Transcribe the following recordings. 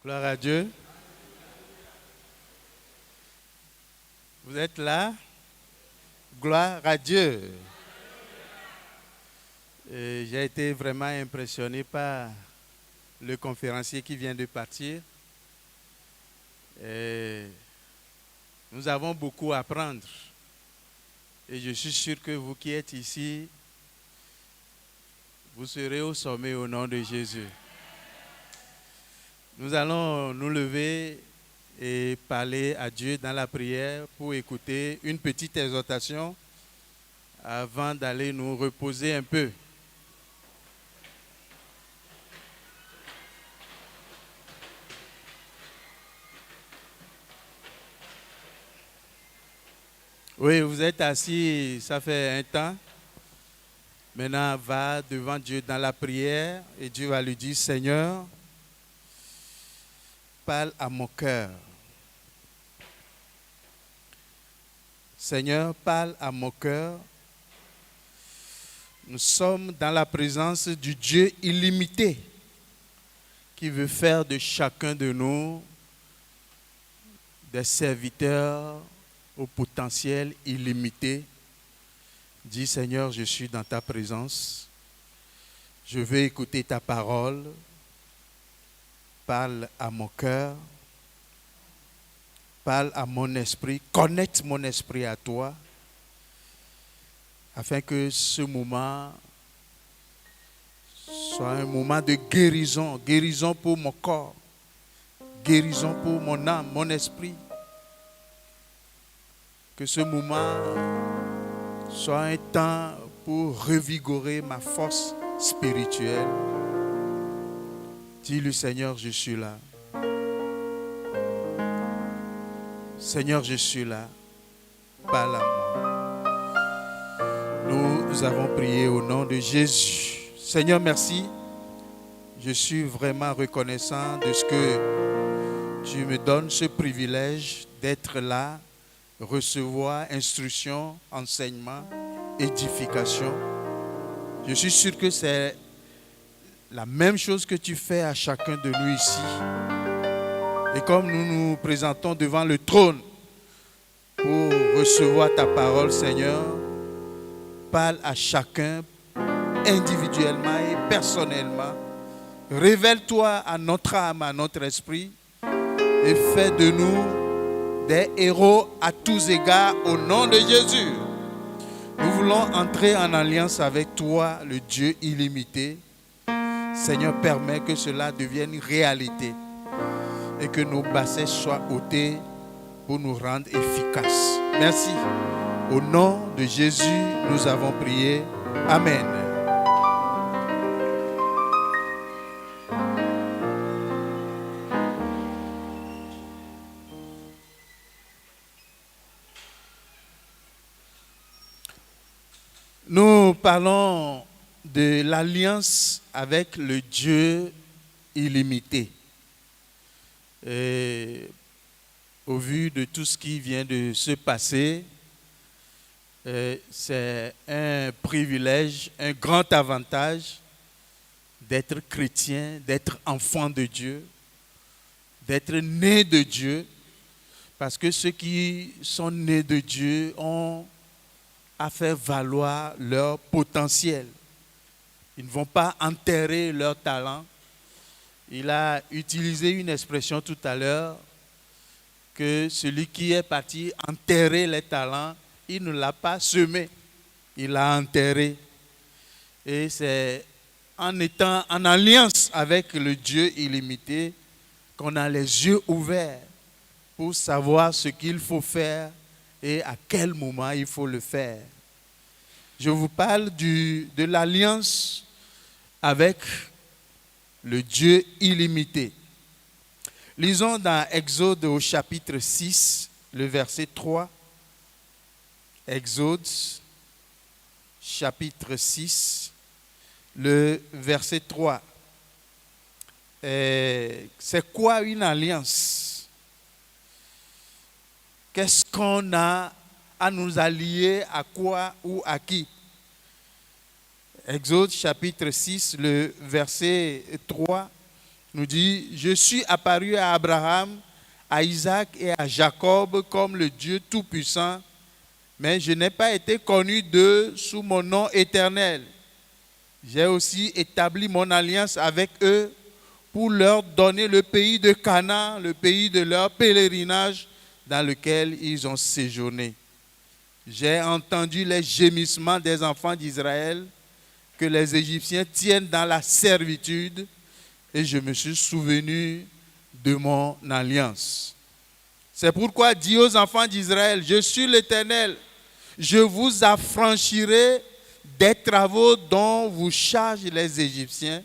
Gloire à Dieu. Vous êtes là? Gloire à Dieu. J'ai été vraiment impressionné par le conférencier qui vient de partir. Nous avons beaucoup à apprendre. Et je suis sûr que vous qui êtes ici, vous serez au sommet au nom de Jésus. Nous allons nous lever et parler à Dieu dans la prière pour écouter une petite exhortation avant d'aller nous reposer un peu. Oui, vous êtes assis, ça fait un temps. Maintenant, va devant Dieu dans la prière et Dieu va lui dire, Seigneur, parle à mon cœur. Seigneur, parle à mon cœur. Nous sommes dans la présence du Dieu illimité qui veut faire de chacun de nous des serviteurs au potentiel illimité. Dis Seigneur, je suis dans ta présence. Je veux écouter ta parole. Parle à mon cœur. Parle à mon esprit. Connecte mon esprit à toi. Afin que ce moment soit un moment de guérison. Guérison pour mon corps. Guérison pour mon âme, mon esprit. Que ce moment soit un temps pour revigorer ma force spirituelle. Dis-lui, Seigneur, je suis là. Seigneur, je suis là. Parle à moi. Nous avons prié au nom de Jésus. Seigneur, merci. Je suis vraiment reconnaissant de ce que tu me donnes ce privilège d'être là, recevoir instruction, enseignement, édification. Je suis sûr que c'est la même chose que tu fais à chacun de nous ici. Et comme nous nous présentons devant le trône pour recevoir ta parole, Seigneur, parle à chacun individuellement et personnellement. Révèle-toi à notre âme, à notre esprit et fais de nous des héros à tous égards au nom de Jésus. Nous voulons entrer en alliance avec toi, le Dieu illimité. Seigneur, permets que cela devienne réalité et que nos bassesses soient ôtées pour nous rendre efficaces. Merci. Au nom de Jésus, nous avons prié. Amen. Nous parlons de l'alliance avec le Dieu illimité. Et au vu de tout ce qui vient de se passer, c'est un privilège, un grand avantage d'être chrétien, d'être enfant de Dieu, d'être né de Dieu, parce que ceux qui sont nés de Dieu ont à faire valoir leur potentiel. Ils ne vont pas enterrer leur talent. Il a utilisé une expression tout à l'heure que celui qui est parti enterrer les talents, il ne l'a pas semé, il l'a enterré. Et c'est en étant en alliance avec le Dieu illimité qu'on a les yeux ouverts pour savoir ce qu'il faut faire et à quel moment il faut le faire. Je vous parle de l'alliance avec le Dieu illimité. Lisons dans Exode au chapitre 6, le verset 3. Exode, chapitre 6, le verset 3. C'est quoi une alliance? Qu'est-ce qu'on a à nous allier à quoi ou à qui? Exode chapitre 6, le verset 3. nous dit, je suis apparu à Abraham, à Isaac et à Jacob comme le Dieu Tout-Puissant, mais je n'ai pas été connu d'eux sous mon nom éternel. J'ai aussi établi mon alliance avec eux pour leur donner le pays de Canaan, le pays de leur pèlerinage dans lequel ils ont séjourné. J'ai entendu les gémissements des enfants d'Israël que les Égyptiens tiennent dans la servitude et je me suis souvenu de mon alliance. C'est pourquoi dis aux enfants d'Israël, je suis l'Éternel, je vous affranchirai des travaux dont vous chargent les Égyptiens.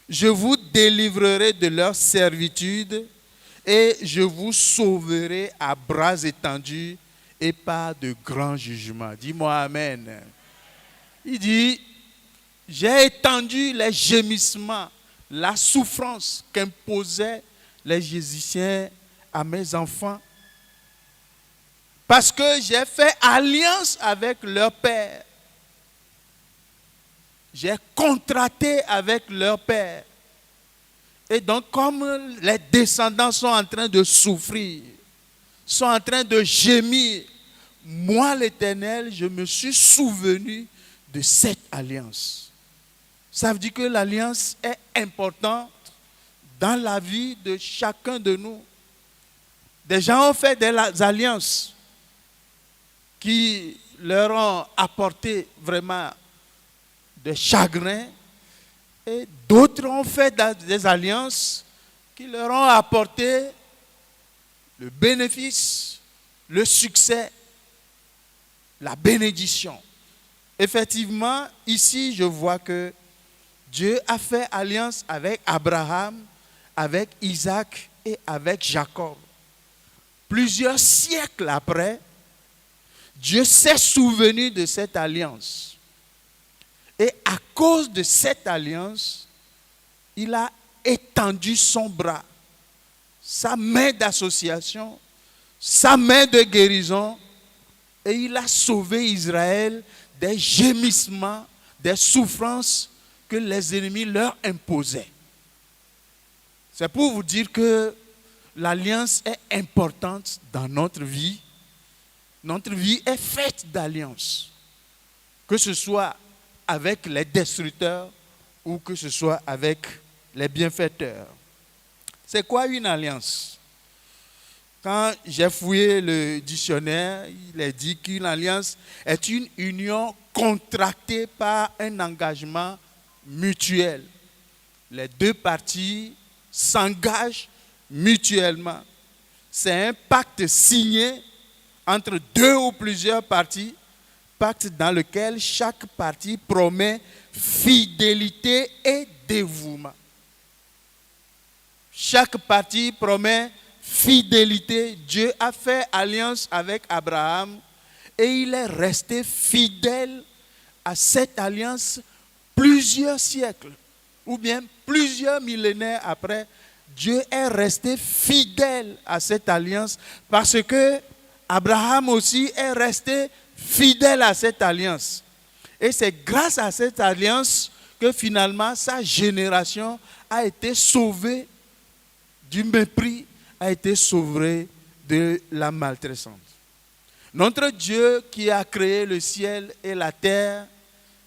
Je vous délivrerai de leur servitude et je vous sauverai à bras étendus et par de grands jugements. Dis-moi Amen. Il dit, j'ai étendu les gémissements, la souffrance qu'imposaient les Égyptiens à mes enfants parce que j'ai fait alliance avec leur père. J'ai contracté avec leur père. Et donc, comme les descendants sont en train de souffrir, sont en train de gémir, moi, l'Éternel, je me suis souvenu de cette alliance. Ça veut dire que l'alliance est importante dans la vie de chacun de nous. Des gens ont fait des alliances qui leur ont apporté vraiment de chagrin, et d'autres ont fait des alliances qui leur ont apporté le bénéfice, le succès, la bénédiction. Effectivement, ici, je vois que Dieu a fait alliance avec Abraham, avec Isaac et avec Jacob. Plusieurs siècles après, Dieu s'est souvenu de cette alliance. Et à cause de cette alliance, il a étendu son bras, sa main d'association, sa main de guérison, et il a sauvé Israël des gémissements, des souffrances que les ennemis leur imposaient. C'est pour vous dire que l'alliance est importante dans notre vie. Notre vie est faite d'alliances, que ce soit avec les destructeurs ou que ce soit avec les bienfaiteurs. C'est quoi une alliance? Quand j'ai fouillé le dictionnaire, il est dit qu'une alliance est une union contractée par un engagement mutuel. Les deux parties s'engagent mutuellement. C'est un pacte signé entre deux ou plusieurs parties, pacte dans lequel chaque partie promet fidélité et dévouement. Chaque partie promet fidélité. Dieu a fait alliance avec Abraham et il est resté fidèle à cette alliance plusieurs siècles ou bien plusieurs millénaires après. Dieu est resté fidèle à cette alliance parce que Abraham aussi est resté fidèle à cette alliance. Et c'est grâce à cette alliance que finalement sa génération a été sauvée du mépris, a été sauvée de la maltraitance. Notre Dieu qui a créé le ciel et la terre,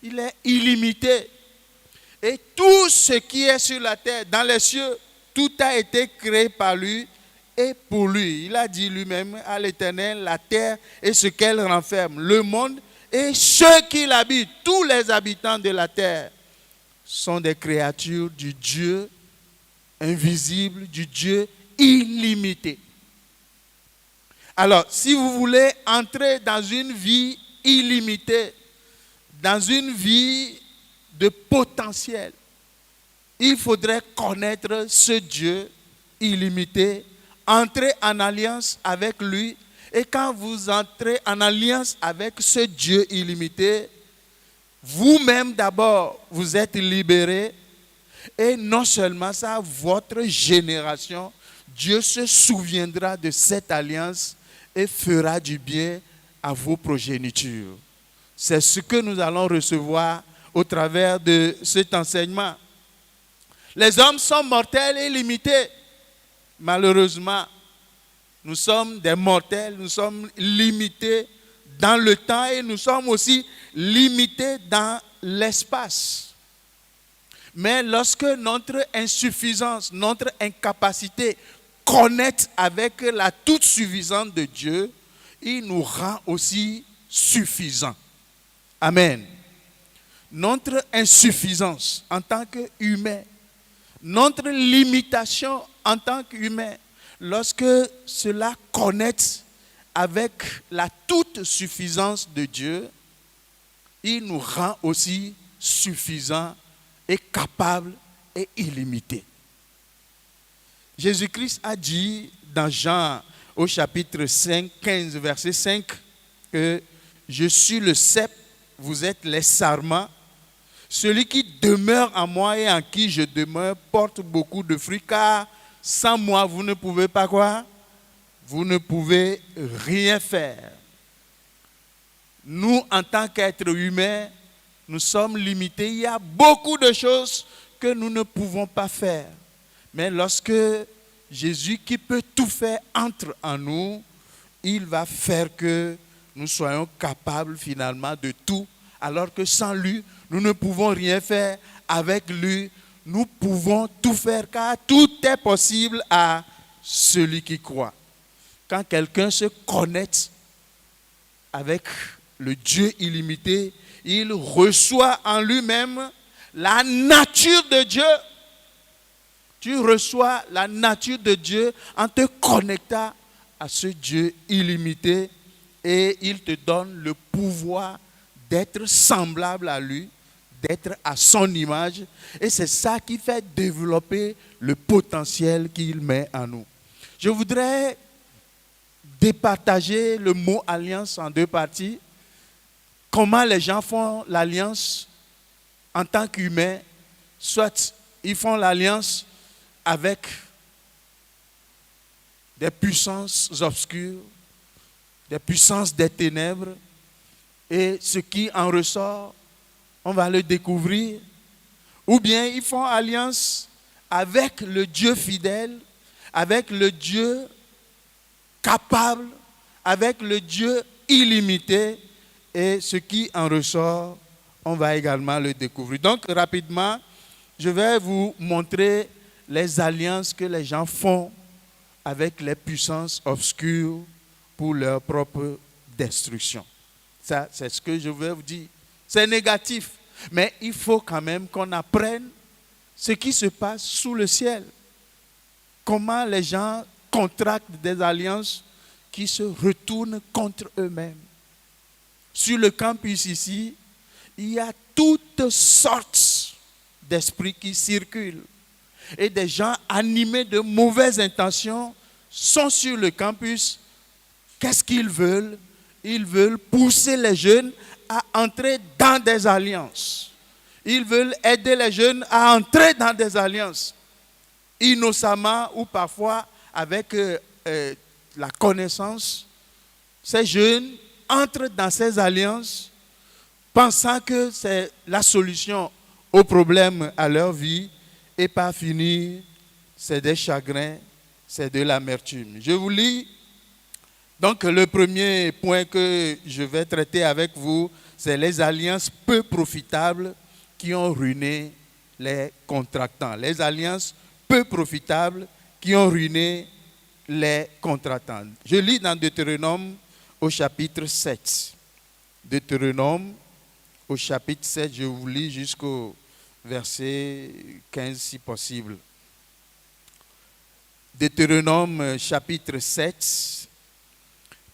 il est illimité. Et tout ce qui est sur la terre, dans les cieux, tout a été créé par lui et pour lui. Il a dit lui-même à l'Éternel, la terre et ce qu'elle renferme, le monde et ceux qui l'habitent, tous les habitants de la terre sont des créatures du Dieu invisible, du Dieu illimité. Alors, si vous voulez entrer dans une vie illimitée, dans une vie de potentiel, il faudrait connaître ce Dieu illimité, entrer en alliance avec lui. Et quand vous entrez en alliance avec ce Dieu illimité, vous-même d'abord, vous êtes libérés. Et non seulement ça, votre génération, Dieu se souviendra de cette alliance et fera du bien à vos progénitures. C'est ce que nous allons recevoir au travers de cet enseignement. Les hommes sont mortels et limités. Malheureusement, nous sommes des mortels, nous sommes limités dans le temps et nous sommes aussi limités dans l'espace. Mais lorsque notre insuffisance, notre incapacité connecte avec la toute suffisance de Dieu, il nous rend aussi suffisants. Amen. Notre insuffisance en tant qu'humain, notre limitation en tant qu'humain, lorsque cela connecte avec la toute suffisance de Dieu, il nous rend aussi suffisants et capables et illimités. Jésus-Christ a dit dans Jean au chapitre 5, 15, verset 5, que je suis le cep, vous êtes les sarments. Celui qui demeure en moi et en qui je demeure porte beaucoup de fruits, car sans moi, vous ne pouvez pas quoi? Vous ne pouvez rien faire. Nous, en tant qu'êtres humains, nous sommes limités. Il y a beaucoup de choses que nous ne pouvons pas faire. Mais lorsque Jésus, qui peut tout faire, entre en nous, il va faire que nous soyons capables finalement de tout, alors que sans lui, nous ne pouvons rien faire. Avec lui, nous pouvons tout faire, car tout est possible à celui qui croit. Quand quelqu'un se connecte avec le Dieu illimité, il reçoit en lui-même la nature de Dieu. Tu reçois la nature de Dieu en te connectant à ce Dieu illimité et il te donne le pouvoir d'être semblable à lui, d'être à son image. Et c'est ça qui fait développer le potentiel qu'il met en nous. Je voudrais départager le mot alliance en deux parties. Comment les gens font l'alliance en tant qu'humains, soit ils font l'alliance avec des puissances obscures, des puissances des ténèbres, et ce qui en ressort, on va le découvrir. Ou bien ils font alliance avec le Dieu fidèle, avec le Dieu capable, avec le Dieu illimité, et ce qui en ressort, on va également le découvrir. Donc rapidement, je vais vous montrer les alliances que les gens font avec les puissances obscures pour leur propre destruction. Ça, c'est ce que je vais vous dire. C'est négatif, mais il faut quand même qu'on apprenne ce qui se passe sous le ciel. Comment les gens contractent des alliances qui se retournent contre eux-mêmes. Sur le campus ici, il y a toutes sortes d'esprits qui circulent. Et des gens animés de mauvaises intentions sont sur le campus. Qu'est-ce qu'ils veulent? Ils veulent pousser les jeunes à entrer dans des alliances. Ils veulent aider les jeunes à entrer dans des alliances. Innocemment ou parfois avec la connaissance, ces jeunes entrent dans ces alliances pensant que c'est la solution aux problèmes à leur vie et par finir, c'est des chagrins, c'est de l'amertume. Je vous lis. Donc le premier point que je vais traiter avec vous, c'est les alliances peu profitables qui ont ruiné les contractants. Les alliances peu profitables qui ont ruiné les contractants. Je lis dans Deutéronome au chapitre 7. Deutéronome au chapitre 7, je vous lis jusqu'au verset 15 si possible. Deutéronome chapitre 7.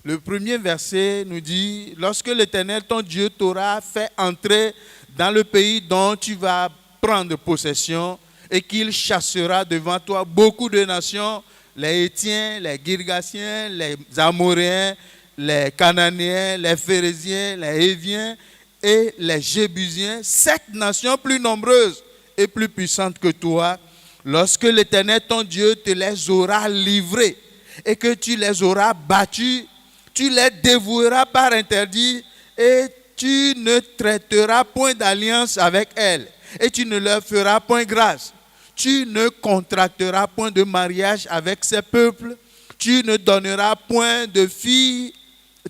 Le premier verset nous dit, lorsque l'Éternel, ton Dieu, t'aura fait entrer dans le pays dont tu vas prendre possession et qu'il chassera devant toi beaucoup de nations, les Hétiens, les Girgasiens, les Amoréens, les Cananéens, les Phérésiens, les Héviens et les Jébusiens, 7 nations plus nombreuses et plus puissantes que toi, lorsque l'Éternel, ton Dieu, te les aura livrées et que tu les auras battus, tu les dévoueras par interdit et tu ne traiteras point d'alliance avec elles et tu ne leur feras point grâce. tu ne contracteras point de mariage avec ces peuples, tu ne donneras point de filles,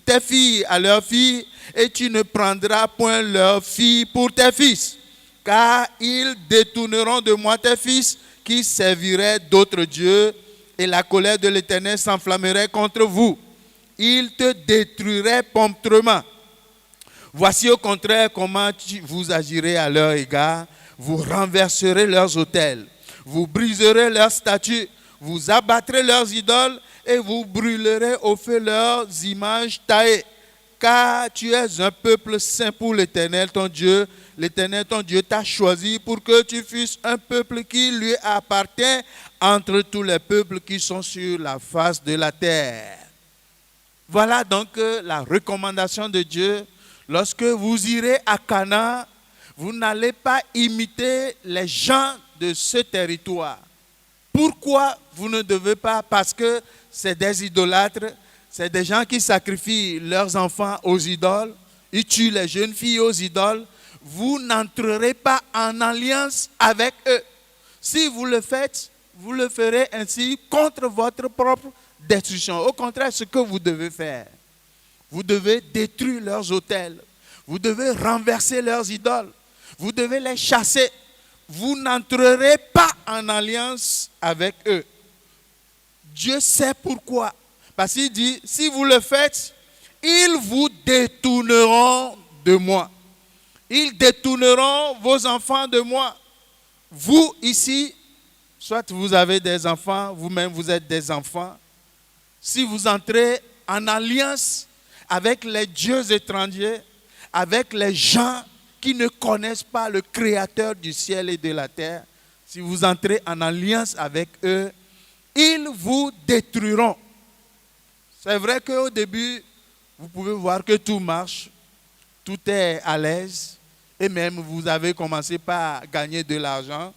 tes filles à leurs filles, et tu ne prendras point leurs filles pour tes fils, car ils détourneront de moi tes fils qui serviraient d'autres dieux, et la colère de l'Éternel s'enflammerait contre vous. Ils te détruiraient promptement. Voici au contraire comment vous agirez à leur égard. Vous renverserez leurs autels, vous briserez leurs statues, vous abattrez leurs idoles et vous brûlerez au feu leurs images taillées. Car tu es un peuple saint pour l'Éternel ton Dieu. L'Éternel ton Dieu t'a choisi pour que tu fusses un peuple qui lui appartient entre tous les peuples qui sont sur la face de la terre. Voilà donc la recommandation de Dieu. Lorsque vous irez à Canaan, vous n'allez pas imiter les gens de ce territoire. Pourquoi vous ne devez pas? Parce que c'est des idolâtres, c'est des gens qui sacrifient leurs enfants aux idoles, ils tuent les jeunes filles aux idoles. Vous n'entrerez pas en alliance avec eux. Si vous le faites, vous le ferez ainsi contre votre propre destruction. Au contraire, ce que vous devez faire, vous devez détruire leurs autels, vous devez renverser leurs idoles, vous devez les chasser. Vous n'entrerez pas en alliance avec eux. Dieu sait pourquoi. Parce qu'il dit, si vous le faites, ils vous détourneront de moi. Ils détourneront vos enfants de moi. Vous ici, soit vous avez des enfants, vous-même vous êtes des enfants. Si vous entrez en alliance avec les dieux étrangers, avec les gens qui ne connaissent pas le Créateur du ciel et de la terre, si vous entrez en alliance avec eux, ils vous détruiront. C'est vrai qu'au début, vous pouvez voir que tout marche, tout est à l'aise, et même vous avez commencé par gagner de l'argent.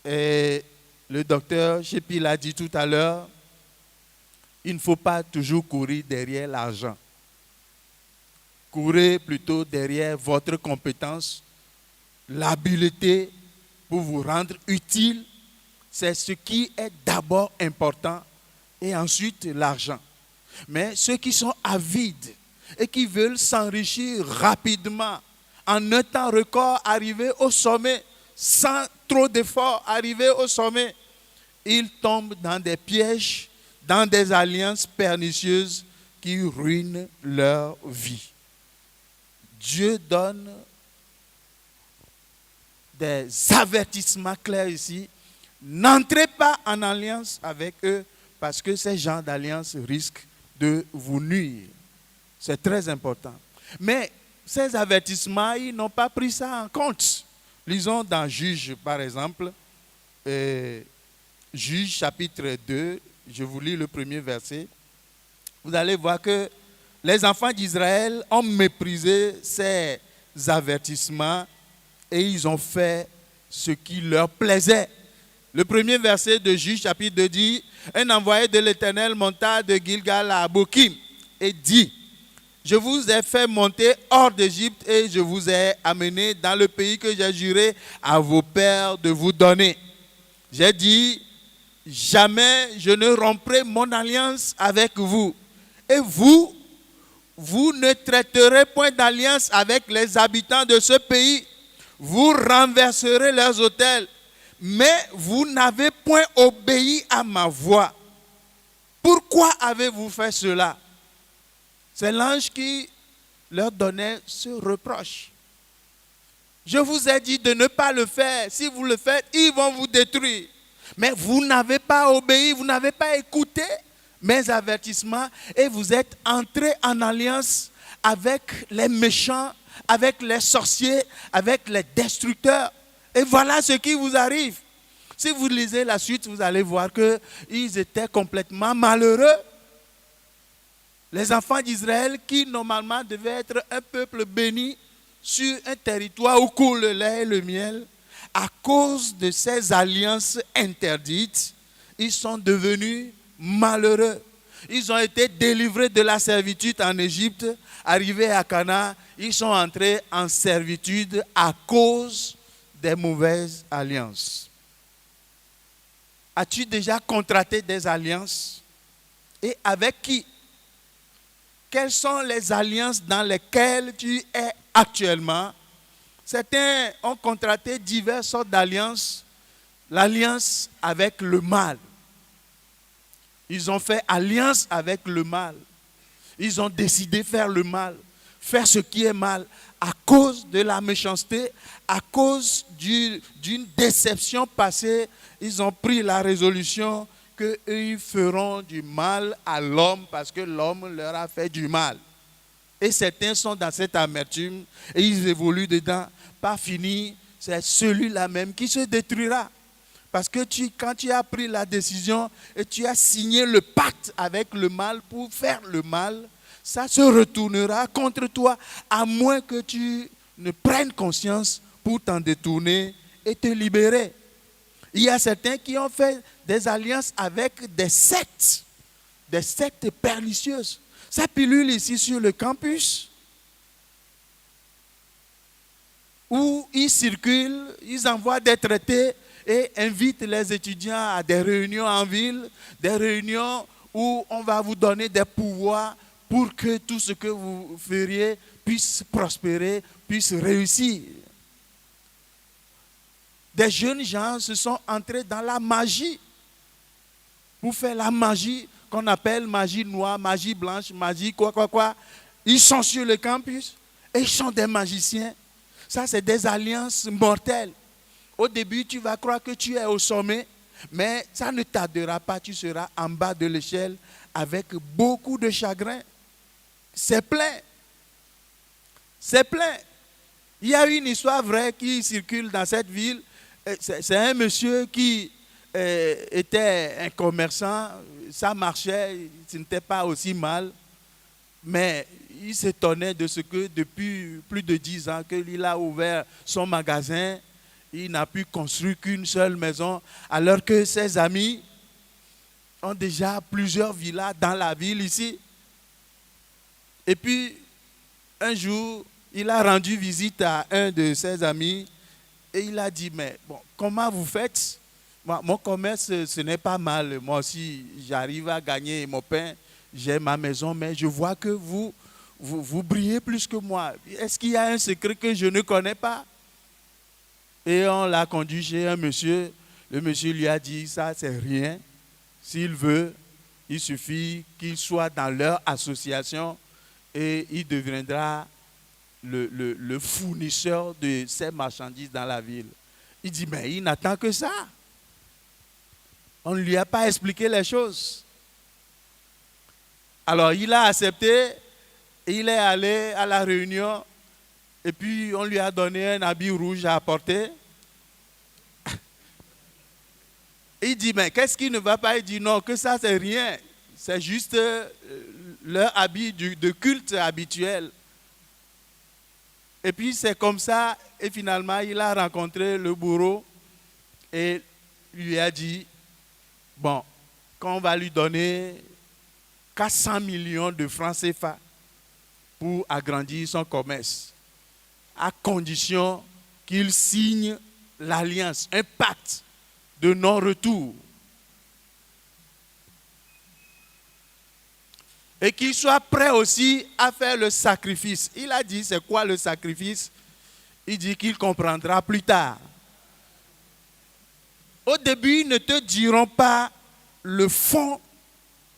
Et le docteur Chepi l'a dit tout à l'heure, il ne faut pas toujours courir derrière l'argent. Courez plutôt derrière votre compétence, l'habileté pour vous rendre utile. C'est ce qui est d'abord important et ensuite l'argent. Mais ceux qui sont avides et qui veulent s'enrichir rapidement, en un temps record, arriver au sommet, sans trop d'efforts, arriver au sommet, ils tombent dans des pièges, dans des alliances pernicieuses qui ruinent leur vie. Dieu donne des avertissements clairs ici. N'entrez pas en alliance avec eux parce que ces gens d'alliance risquent de vous nuire. C'est très important. Mais ces avertissements, ils n'ont pas pris ça en compte. Lisons dans Juge, par exemple, Juge chapitre 2, je vous lis le premier verset. Vous allez voir que les enfants d'Israël ont méprisé ces avertissements et ils ont fait ce qui leur plaisait. Le premier verset de Juge chapitre 2 dit, un envoyé de l'Éternel monta de Gilgal à Bokim et dit, je vous ai fait monter hors d'Égypte et je vous ai amené dans le pays que j'ai juré à vos pères de vous donner. J'ai dit, jamais je ne romprai mon alliance avec vous. Et vous ne traiterez point d'alliance avec les habitants de ce pays. Vous renverserez leurs autels, mais vous n'avez point obéi à ma voix. Pourquoi avez-vous fait cela? C'est l'ange qui leur donnait ce reproche. Je vous ai dit de ne pas le faire. Si vous le faites, ils vont vous détruire. Mais vous n'avez pas obéi, vous n'avez pas écouté mes avertissements et vous êtes entrés en alliance avec les méchants, avec les sorciers, avec les destructeurs. Et voilà ce qui vous arrive. Si vous lisez la suite, vous allez voir qu'ils étaient complètement malheureux. Les enfants d'Israël qui normalement devaient être un peuple béni sur un territoire où coule le lait et le miel, à cause de ces alliances interdites, ils sont devenus malheureux. Ils ont été délivrés de la servitude en Égypte, arrivés à Canaan, ils sont entrés en servitude à cause des mauvaises alliances. As-tu déjà contracté des alliances? Et avec qui? Quelles sont les alliances dans lesquelles tu es actuellement? Certains ont contracté diverses sortes d'alliances. L'alliance avec le mal. Ils ont fait alliance avec le mal. Ils ont décidé de faire le mal, faire ce qui est mal, à cause de la méchanceté, à cause d'une déception passée. Ils ont pris la résolution qu'ils feront du mal à l'homme parce que l'homme leur a fait du mal. Et certains sont dans cette amertume et ils évoluent dedans. Pas fini, c'est celui-là même qui se détruira. Parce que quand tu as pris la décision et tu as signé le pacte avec le mal pour faire le mal, ça se retournera contre toi, à moins que tu ne prennes conscience pour t'en détourner et te libérer. Il y a certains qui ont fait des alliances avec des sectes pernicieuses. Ça pilule ici sur le campus, où ils circulent, ils envoient des traités et invitent les étudiants à des réunions en ville, des réunions où on va vous donner des pouvoirs pour que tout ce que vous feriez puisse prospérer, puisse réussir. Des jeunes gens se sont entrés dans la magie pour faire la magie qu'on appelle magie noire, magie blanche, magie quoi. Ils sont sur le campus et ils sont des magiciens. Ça, c'est des alliances mortelles. Au début, tu vas croire que tu es au sommet, mais ça ne tardera pas, tu seras en bas de l'échelle avec beaucoup de chagrin. C'est plein. C'est plein. Il y a une histoire vraie qui circule dans cette ville. C'est un monsieur qui était un commerçant, ça marchait, ce n'était pas aussi mal, mais il s'étonnait de ce que depuis plus de 10 ans qu'il a ouvert son magasin, il n'a pu construire qu'une seule maison, alors que ses amis ont déjà plusieurs villas dans la ville ici. Et puis, un jour, il a rendu visite à un de ses amis et il a dit, mais bon, comment vous faites? Mon commerce, ce n'est pas mal. Moi aussi, j'arrive à gagner mon pain, j'ai ma maison, mais je vois que vous brillez plus que moi. Est-ce qu'il y a un secret que je ne connais pas? Et on l'a conduit chez un monsieur. Le monsieur lui a dit, ça c'est rien. S'il veut, il suffit qu'il soit dans leur association et il deviendra le fournisseur de ces marchandises dans la ville. Il dit, mais il n'attend que ça. On ne lui a pas expliqué les choses. Alors il a accepté et il est allé à la réunion. Et puis, on lui a donné un habit rouge à porter. Il dit, mais qu'est-ce qui ne va pas? Il dit, non, que ça, c'est rien. C'est juste leur habit de culte habituel. Et puis, c'est comme ça. Et finalement, il a rencontré le bourreau et lui a dit, bon, qu'on va lui donner 400 millions de francs CFA pour agrandir son commerce, à condition qu'il signe l'alliance, un pacte de non-retour. Et qu'il soit prêt aussi à faire le sacrifice. Il a dit, c'est quoi le sacrifice? Il dit qu'il comprendra plus tard. Au début, ils ne te diront pas le fond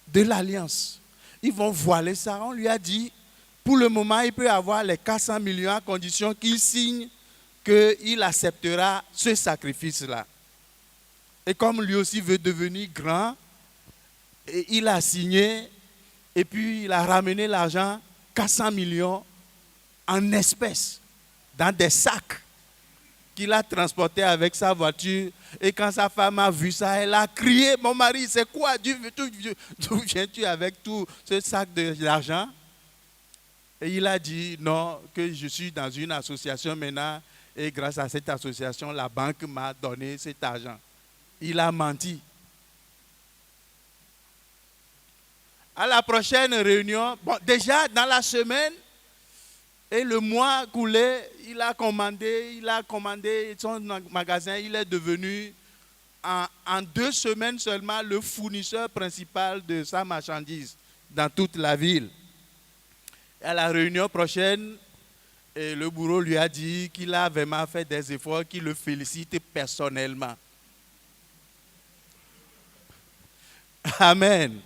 de l'alliance. Ils vont voiler ça. On lui a dit, pour le moment, il peut avoir les 400 millions à condition qu'il signe qu'il acceptera ce sacrifice-là. Et comme lui aussi veut devenir grand, et il a signé, et puis il a ramené l'argent, 400 millions, en espèces, dans des sacs qu'il a transportés avec sa voiture. Et quand sa femme a vu ça, elle a crié, mon mari, c'est quoi? D'où viens-tu avec tout ce sac d'argent? Et il a dit, non, que je suis dans une association maintenant, et grâce à cette association, la banque m'a donné cet argent. Il a menti. À la prochaine réunion, bon, déjà dans la semaine et le mois coulé, il a commandé son magasin, il est devenu en 2 semaines seulement le fournisseur principal de sa marchandise dans toute la ville. À la réunion prochaine, le bourreau lui a dit qu'il a vraiment fait des efforts, qu'il le félicite personnellement. Amen.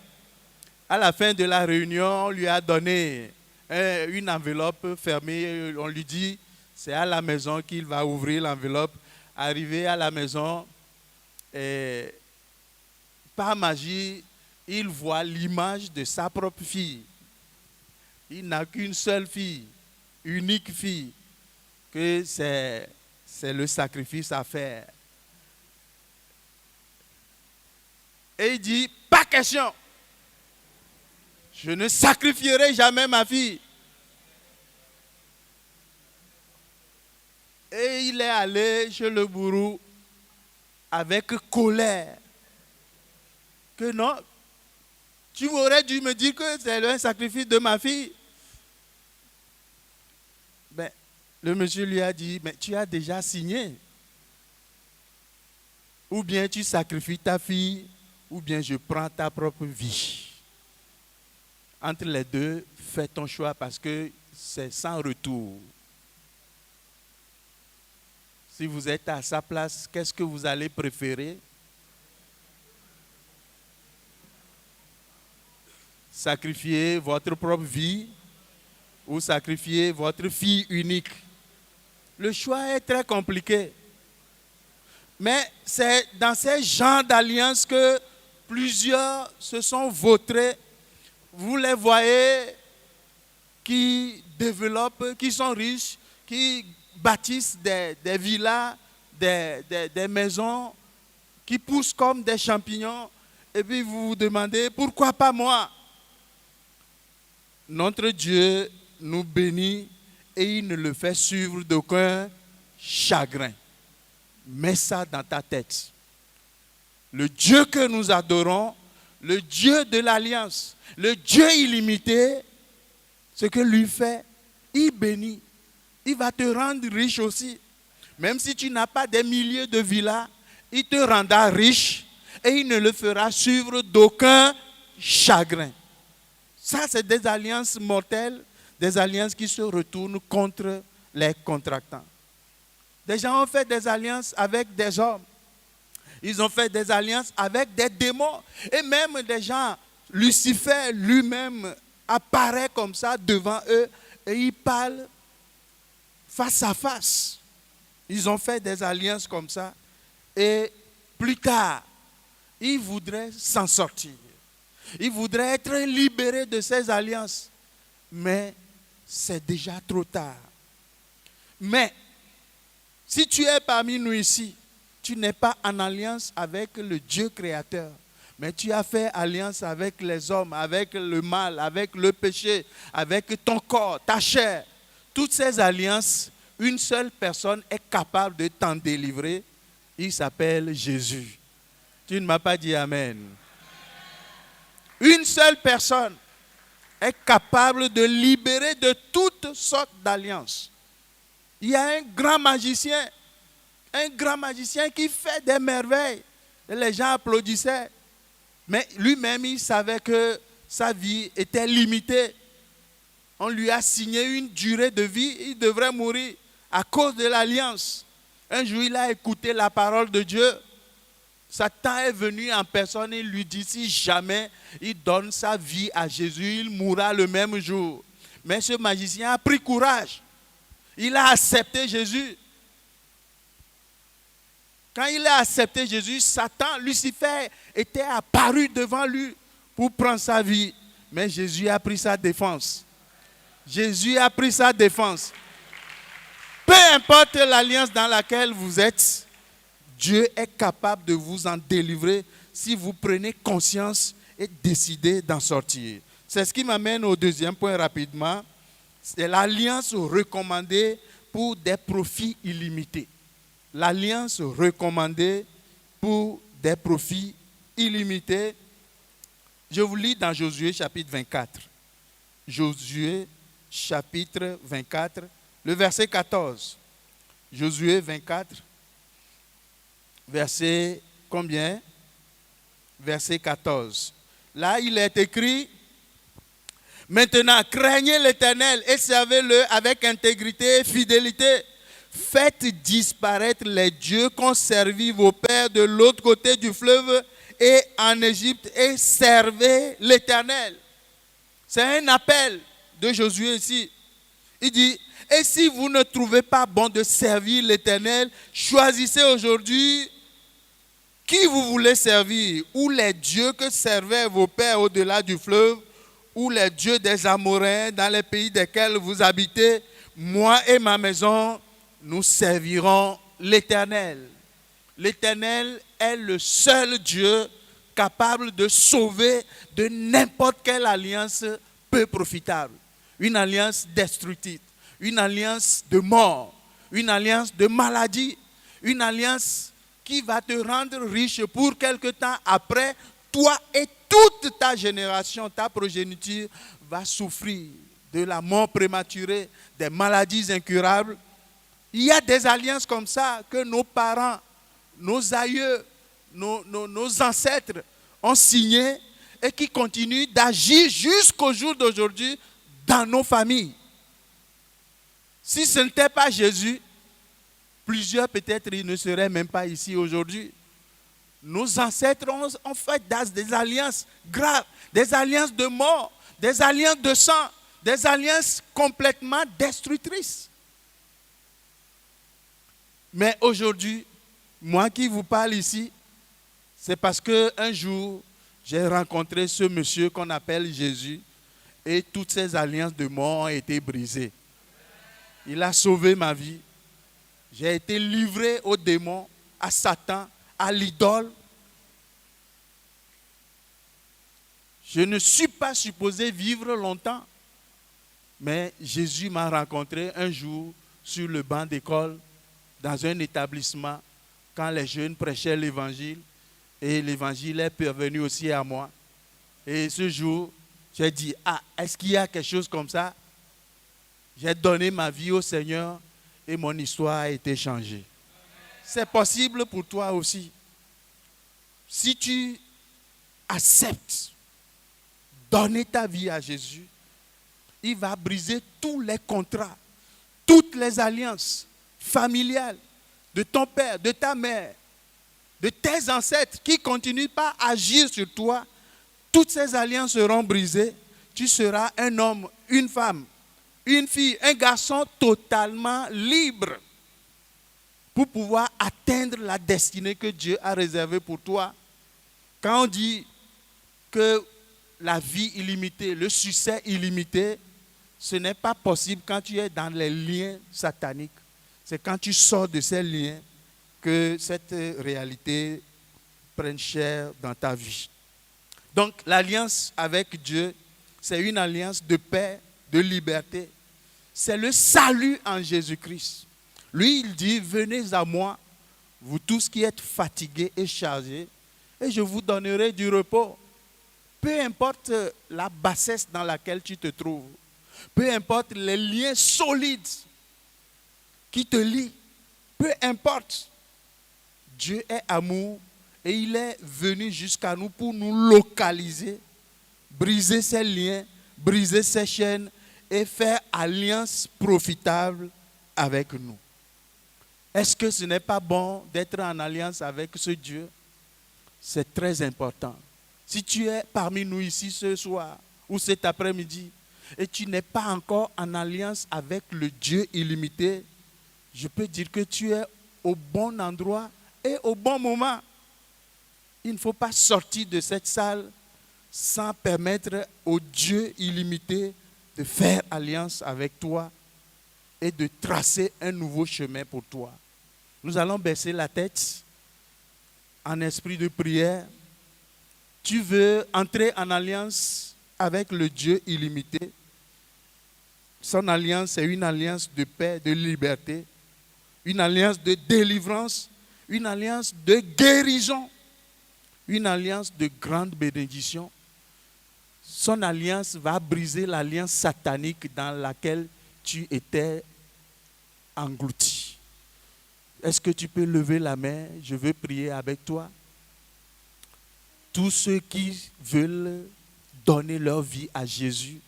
À la fin de la réunion, on lui a donné une enveloppe fermée. On lui dit, c'est à la maison qu'il va ouvrir l'enveloppe. Arrivé à la maison, par magie, il voit l'image de sa propre fille. Il n'a qu'une seule fille, unique fille, que c'est le sacrifice à faire. Et il dit, pas question. Je ne sacrifierai jamais ma fille. Et il est allé chez le bourreau avec colère. Que non, tu aurais dû me dire que c'est un sacrifice de ma fille. Ben, le monsieur lui a dit, mais tu as déjà signé. Ou bien tu sacrifies ta fille, ou bien je prends ta propre vie. Entre les deux, fais ton choix parce que c'est sans retour. Si vous êtes à sa place, qu'est-ce que vous allez préférer? Sacrifier votre propre vie ou sacrifier votre fille unique? Le choix est très compliqué. Mais c'est dans ces genres d'alliances que plusieurs se sont vautrés. Vous les voyez qui développent, qui sont riches, qui bâtissent des villas, des maisons, qui poussent comme des champignons. Et puis vous vous demandez, pourquoi pas moi? Notre Dieu nous bénit et il ne le fait suivre d'aucun chagrin. Mets ça dans ta tête. Le Dieu que nous adorons, le Dieu de l'alliance, le Dieu illimité, ce que lui fait, il bénit. Il va te rendre riche aussi. Même si tu n'as pas des milliers de villas, il te rendra riche et il ne le fera suivre d'aucun chagrin. Ça, c'est des alliances mortelles, des alliances qui se retournent contre les contractants. Des gens ont fait des alliances avec des hommes. Ils ont fait des alliances avec des démons. Et même des gens, Lucifer lui-même apparaît comme ça devant eux et il parle face à face. Ils ont fait des alliances comme ça. Et plus tard, ils voudraient s'en sortir. Ils voudraient être libérés de ces alliances. Mais c'est déjà trop tard. Mais si tu es parmi nous ici, tu n'es pas en alliance avec le Dieu créateur, mais tu as fait alliance avec les hommes, avec le mal, avec le péché, avec ton corps, ta chair. Toutes ces alliances, une seule personne est capable de t'en délivrer. Il s'appelle Jésus. Tu ne m'as pas dit Amen. Une seule personne est capable de libérer de toutes sortes d'alliances. Il y a un grand magicien qui fait des merveilles. Et les gens applaudissaient. Mais lui-même, il savait que sa vie était limitée. On lui a signé une durée de vie. Il devrait mourir à cause de l'alliance. Un jour, il a écouté la parole de Dieu. Satan est venu en personne et lui dit, si jamais il donne sa vie à Jésus, il mourra le même jour. Mais ce magicien a pris courage. Il a accepté Jésus. Quand il a accepté Jésus, Satan, Lucifer, était apparu devant lui pour prendre sa vie. Mais Jésus a pris sa défense. Jésus a pris sa défense. Peu importe l'alliance dans laquelle vous êtes, Dieu est capable de vous en délivrer si vous prenez conscience et décidez d'en sortir. C'est ce qui m'amène au deuxième point rapidement. C'est l'alliance recommandée pour des profits illimités. L'alliance recommandée pour des profits illimités. Je vous lis dans Josué chapitre 24. Josué chapitre 24, le verset 14. Josué 24, verset combien? Verset 14. Là, il est écrit: maintenant, craignez l'Éternel et servez-le avec intégrité et fidélité. Faites disparaître les dieux qu'ont servi vos pères de l'autre côté du fleuve et en Égypte et servez l'Éternel. C'est un appel de Josué ici. Il dit: et si vous ne trouvez pas bon de servir l'Éternel, choisissez aujourd'hui qui vous voulez servir, ou les dieux que servaient vos pères au-delà du fleuve, ou les dieux des Amoréens dans les pays desquels vous habitez. Moi et ma maison, nous servirons l'Éternel. L'Éternel est le seul Dieu capable de sauver de n'importe quelle alliance peu profitable. Une alliance destructive, une alliance de mort, une alliance de maladie, une alliance qui va te rendre riche pour quelque temps après. Toi et toute ta génération, ta progéniture va souffrir de la mort prématurée, des maladies incurables. Il y a des alliances comme ça que nos parents, nos aïeux, nos ancêtres ont signées et qui continuent d'agir jusqu'au jour d'aujourd'hui dans nos familles. Si ce n'était pas Jésus, plusieurs peut-être ils ne seraient même pas ici aujourd'hui. Nos ancêtres ont fait des alliances graves, des alliances de mort, des alliances de sang, des alliances complètement destructrices. Mais aujourd'hui, moi qui vous parle ici, c'est parce qu'un jour, j'ai rencontré ce monsieur qu'on appelle Jésus et toutes ces alliances de mort ont été brisées. Il a sauvé ma vie. J'ai été livré aux démons, à Satan, à l'idole. Je ne suis pas supposé vivre longtemps. Mais Jésus m'a rencontré un jour sur le banc d'école, dans un établissement, quand les jeunes prêchaient l'évangile. Et l'évangile est parvenu aussi à moi. Et ce jour, j'ai dit: ah, est-ce qu'il y a quelque chose comme ça? J'ai donné ma vie au Seigneur et mon histoire a été changée. C'est possible pour toi aussi. Si tu acceptes donner ta vie à Jésus, il va briser tous les contrats, toutes les alliances familiales de ton père, de ta mère, de tes ancêtres qui ne continuent pas à agir sur toi. Toutes ces alliances seront brisées. Tu seras un homme, une femme, une fille, un garçon totalement libre pour pouvoir atteindre la destinée que Dieu a réservée pour toi. Quand on dit que la vie illimitée, le succès illimité, ce n'est pas possible quand tu es dans les liens sataniques. C'est quand tu sors de ces liens que cette réalité prenne chair dans ta vie. Donc l'alliance avec Dieu, c'est une alliance de paix, de liberté. C'est le salut en Jésus-Christ. Lui, il dit: venez à moi, vous tous qui êtes fatigués et chargés, et je vous donnerai du repos. Peu importe la bassesse dans laquelle tu te trouves, peu importe les liens solides qui te lient, peu importe, Dieu est amour et il est venu jusqu'à nous pour nous localiser, briser ces liens, briser ces chaînes et faire alliance profitable avec nous. Est-ce que ce n'est pas bon d'être en alliance avec ce Dieu? C'est très important. Si tu es parmi nous ici ce soir ou cet après-midi et tu n'es pas encore en alliance avec le Dieu illimité, je peux dire que tu es au bon endroit et au bon moment. Il ne faut pas sortir de cette salle sans permettre au Dieu illimité de faire alliance avec toi et de tracer un nouveau chemin pour toi. Nous allons baisser la tête en esprit de prière. Tu veux entrer en alliance avec le Dieu illimité. Son alliance est une alliance de paix, de liberté, une alliance de délivrance, une alliance de guérison, une alliance de grande bénédiction. Son alliance va briser l'alliance satanique dans laquelle tu étais englouti. Est-ce que tu peux lever la main? Je veux prier avec toi. tous ceux qui veulent donner leur vie à Jésus.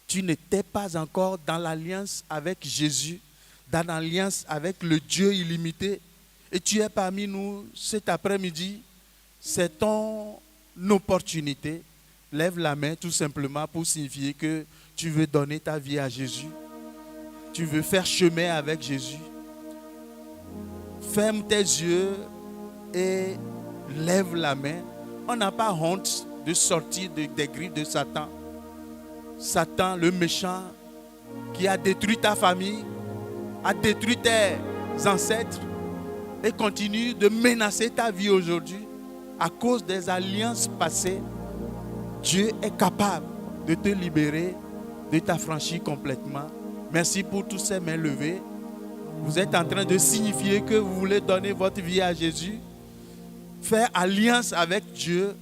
Tu n'étais pas encore dans l'alliance avec Jésus, dans l'alliance avec le Dieu illimité. Et tu es parmi nous cet après-midi. C'est ton opportunité. Lève la main tout simplement pour signifier que tu veux donner ta vie à Jésus. Tu veux faire chemin avec Jésus. Ferme tes yeux et lève la main. On n'a pas honte de sortir des griffes de Satan. Satan, le méchant, qui a détruit ta famille, a détruit tes ancêtres et continue de menacer ta vie aujourd'hui à cause des alliances passées. Dieu est capable de te libérer, de t'affranchir complètement. Merci pour tous ces mains levées. Vous êtes en train de signifier que vous voulez donner votre vie à Jésus, faire alliance avec Dieu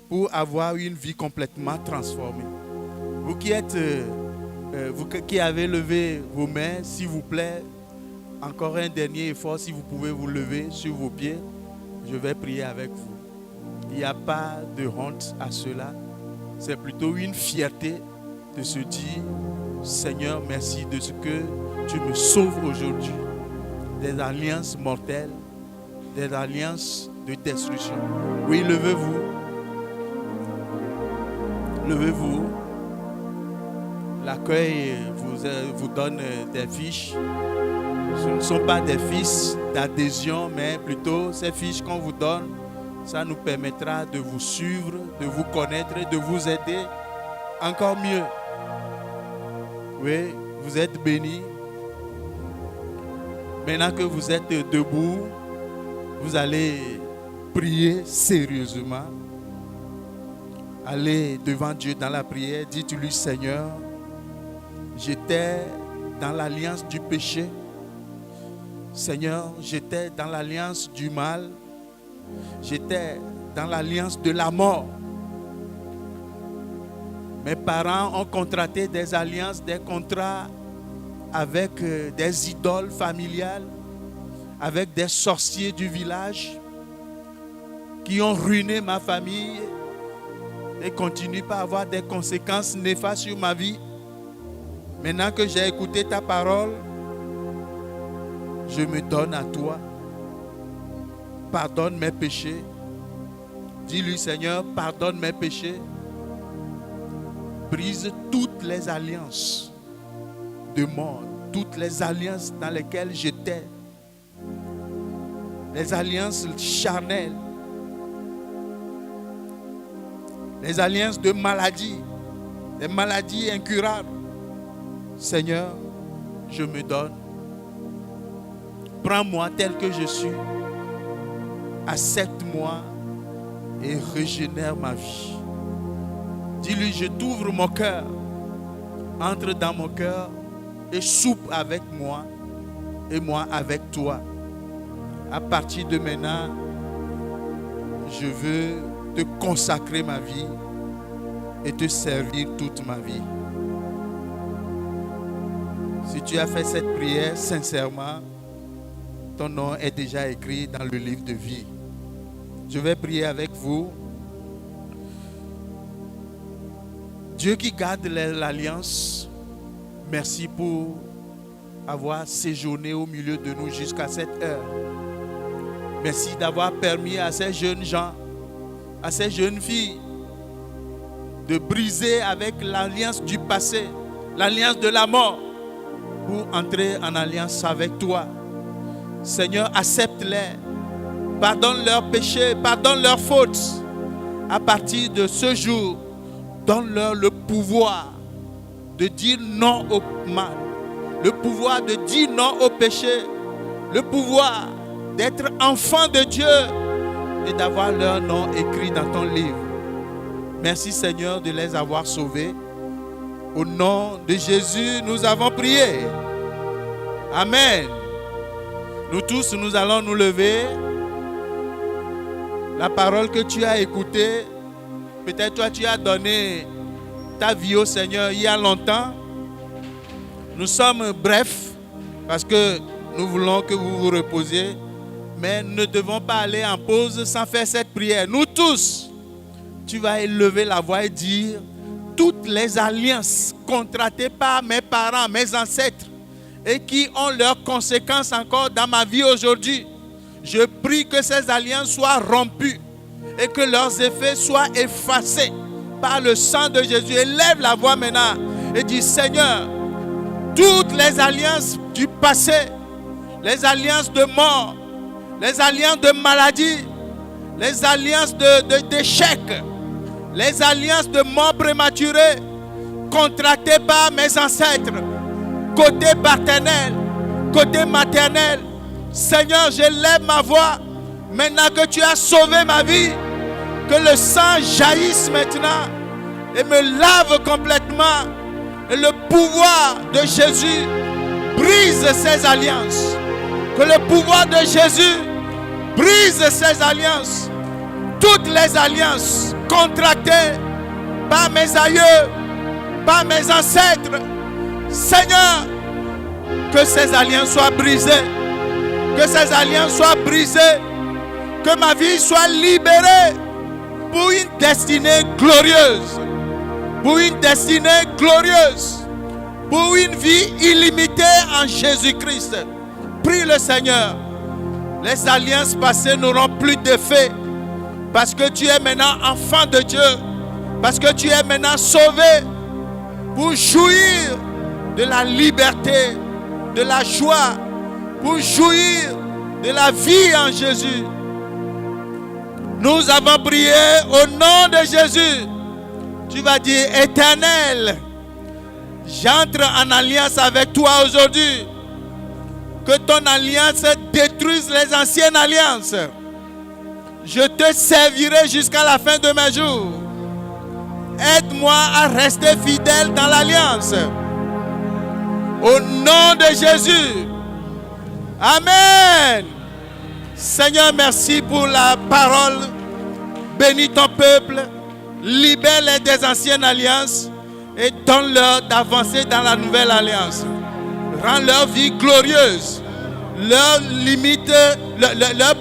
pour avoir une vie complètement transformée. Vous qui êtes, vous qui avez levé vos mains, s'il vous plaît, encore un dernier effort, si vous pouvez vous lever sur vos pieds, je vais prier avec vous. Il n'y a pas de honte à cela. C'est plutôt une fierté de se dire, Seigneur, merci de ce que tu me sauves aujourd'hui des alliances mortelles, des alliances de destruction. Oui, levez-vous. Levez-vous. L'accueil vous donne des fiches. Ce ne sont pas des fiches d'adhésion, mais plutôt ces fiches qu'on vous donne, ça nous permettra de vous suivre, de vous connaître et de vous aider encore mieux. Oui, vous êtes bénis. Maintenant que vous êtes debout, vous allez prier sérieusement. Allez devant Dieu dans la prière. Dites-lui, Seigneur, j'étais dans l'alliance du péché. Seigneur, j'étais dans l'alliance du mal. J'étais dans l'alliance de la mort. Mes parents ont contracté des alliances, des contrats avec des idoles familiales, avec des sorciers du village qui ont ruiné ma famille et continuent par avoir des conséquences néfastes sur ma vie. Maintenant que j'ai écouté ta parole, je me donne à toi. Pardonne mes péchés. Dis-lui, Seigneur, pardonne mes péchés. Brise toutes les alliances de mort, toutes les alliances dans lesquelles j'étais, les alliances charnelles, les alliances de maladie, les maladies incurables. Seigneur, je me donne. Prends-moi tel que je suis. Accepte-moi et régénère ma vie. Dis-lui, je t'ouvre mon cœur. Entre dans mon cœur et soupe avec moi et moi avec toi. À partir de maintenant, je veux te consacrer ma vie et te servir toute ma vie. Si tu as fait cette prière sincèrement, ton nom est déjà écrit dans le livre de vie. Je vais prier avec vous. Dieu qui garde l'alliance, merci pour avoir séjourné au milieu de nous jusqu'à cette heure. Merci d'avoir permis à ces jeunes gens, à ces jeunes filles, de briser avec l'alliance du passé, l'alliance de la mort, pour entrer en alliance avec toi. Seigneur, accepte-les. Pardonne leurs péchés, pardonne leurs fautes. À partir de ce jour, donne-leur le pouvoir de dire non au mal, le pouvoir de dire non au péché, le pouvoir d'être enfant de Dieu et d'avoir leur nom écrit dans ton livre. Merci Seigneur de les avoir sauvés. Au nom de Jésus, nous avons prié. Amen. Nous tous, nous allons nous lever. La parole que tu as écoutée, peut-être toi tu as donné ta vie au Seigneur il y a longtemps. Nous sommes brefs parce que nous voulons que vous vous reposiez. Mais nous ne devons pas aller en pause sans faire cette prière. Nous tous, tu vas élever la voix et dire: toutes les alliances contractées par mes parents, mes ancêtres, et qui ont leurs conséquences encore dans ma vie aujourd'hui, je prie que ces alliances soient rompues et que leurs effets soient effacés par le sang de Jésus. Élève la voix maintenant et dis: Seigneur, toutes les alliances du passé, les alliances de mort, les alliances de maladie, les alliances d'échec, les alliances de mort prématurée contractées par mes ancêtres, côté paternel, côté maternel. Seigneur, je lève ma voix maintenant que tu as sauvé ma vie, que le sang jaillisse maintenant et me lave complètement. Et le pouvoir de Jésus brise ces alliances. Que le pouvoir de Jésus brise ces alliances. Toutes les alliances contractées par mes aïeux, par mes ancêtres. Seigneur, que ces alliances soient brisées. Que ces alliances soient brisées. Que ma vie soit libérée pour une destinée glorieuse. Pour une destinée glorieuse. Pour une vie illimitée en Jésus-Christ. Prie le Seigneur. Les alliances passées n'auront plus d'effet. Parce que tu es maintenant enfant de Dieu. Parce que tu es maintenant sauvé. Pour jouir de la liberté, de la joie. Pour jouir de la vie en Jésus. Nous avons prié au nom de Jésus. Tu vas dire: Éternel, j'entre en alliance avec toi aujourd'hui. Que ton alliance détruise les anciennes alliances. Je te servirai jusqu'à la fin de mes jours. Aide-moi à rester fidèle dans l'alliance. Au nom de Jésus. Amen. Seigneur, merci pour la parole. Bénis ton peuple. Libère-les des anciennes alliances et donne-leur d'avancer dans la nouvelle alliance. Rends leur vie glorieuse, leurs limites, leur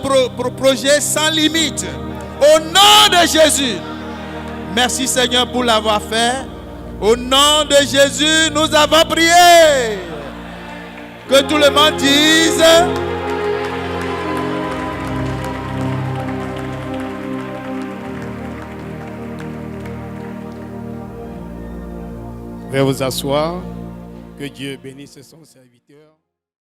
projet sans limite. Au nom de Jésus. Merci Seigneur pour l'avoir fait. Au nom de Jésus, nous avons prié. Que tout le monde dise: Veuillez vous asseoir. Que Dieu bénisse son serviteur.